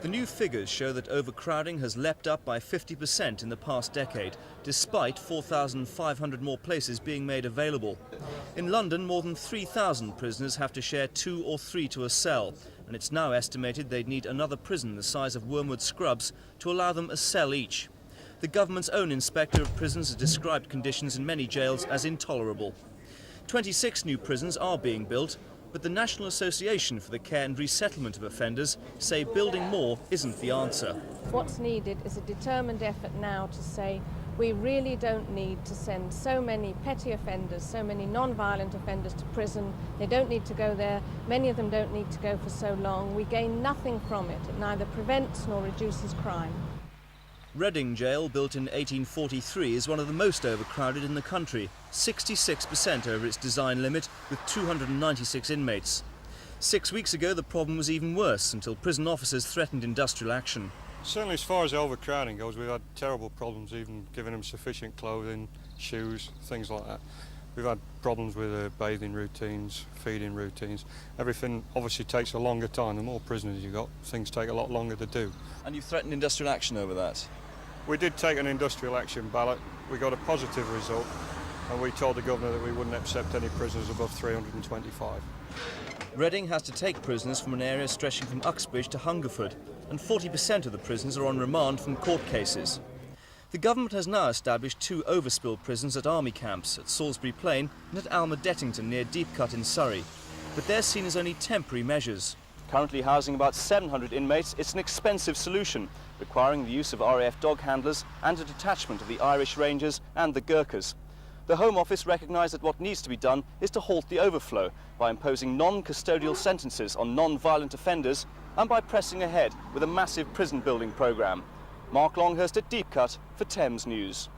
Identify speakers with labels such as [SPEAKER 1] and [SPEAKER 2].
[SPEAKER 1] The new figures show that overcrowding has leapt up by 50% in the past decade, despite 4,500 more places being made available. In London, more than 3,000 prisoners have to share 2 or 3 to a cell, and it's now estimated they'd need another prison the size of Wormwood Scrubs to allow them a cell each. The government's own inspector of prisons has described conditions in many jails as intolerable. 26 new prisons are being built, but the National Association for the Care and Resettlement of Offenders say building more isn't the answer.
[SPEAKER 2] What's needed is a determined effort now to say we really don't need to send so many petty offenders, so many non-violent offenders to prison. They don't need to go there. Many of them don't need to go for so long. We gain nothing from it. It neither prevents nor reduces crime.
[SPEAKER 1] Reading Jail, built in 1843, is one of the most overcrowded in the country, 66% over its design limit, with 296 inmates. 6 weeks ago, the problem was even worse, until prison officers threatened industrial action.
[SPEAKER 3] Certainly as far as overcrowding goes, we've had terrible problems even giving them sufficient clothing, shoes, things like that. We've had problems with bathing routines, feeding routines. Everything obviously takes a longer time. The more prisoners you've got, things take a lot longer to do.
[SPEAKER 1] And you've threatened industrial action over that?
[SPEAKER 3] We did take an industrial action ballot. We got a positive result, and we told the governor that we wouldn't accept any prisoners above 325.
[SPEAKER 1] Reading has to take prisoners from an area stretching from Uxbridge to Hungerford, and 40% of the prisoners are on remand from court cases. The government has now established 2 overspill prisons at army camps, at Salisbury Plain and at Alma-Dettington near Deepcut in Surrey, but they're seen as only temporary measures. Currently housing about 700 inmates, it's an expensive solution, requiring the use of RAF dog handlers and a detachment of the Irish Rangers and the Gurkhas. The Home Office recognised that what needs to be done is to halt the overflow by imposing non-custodial sentences on non-violent offenders and by pressing ahead with a massive prison building programme. Mark Longhurst at Deepcut for Thames News.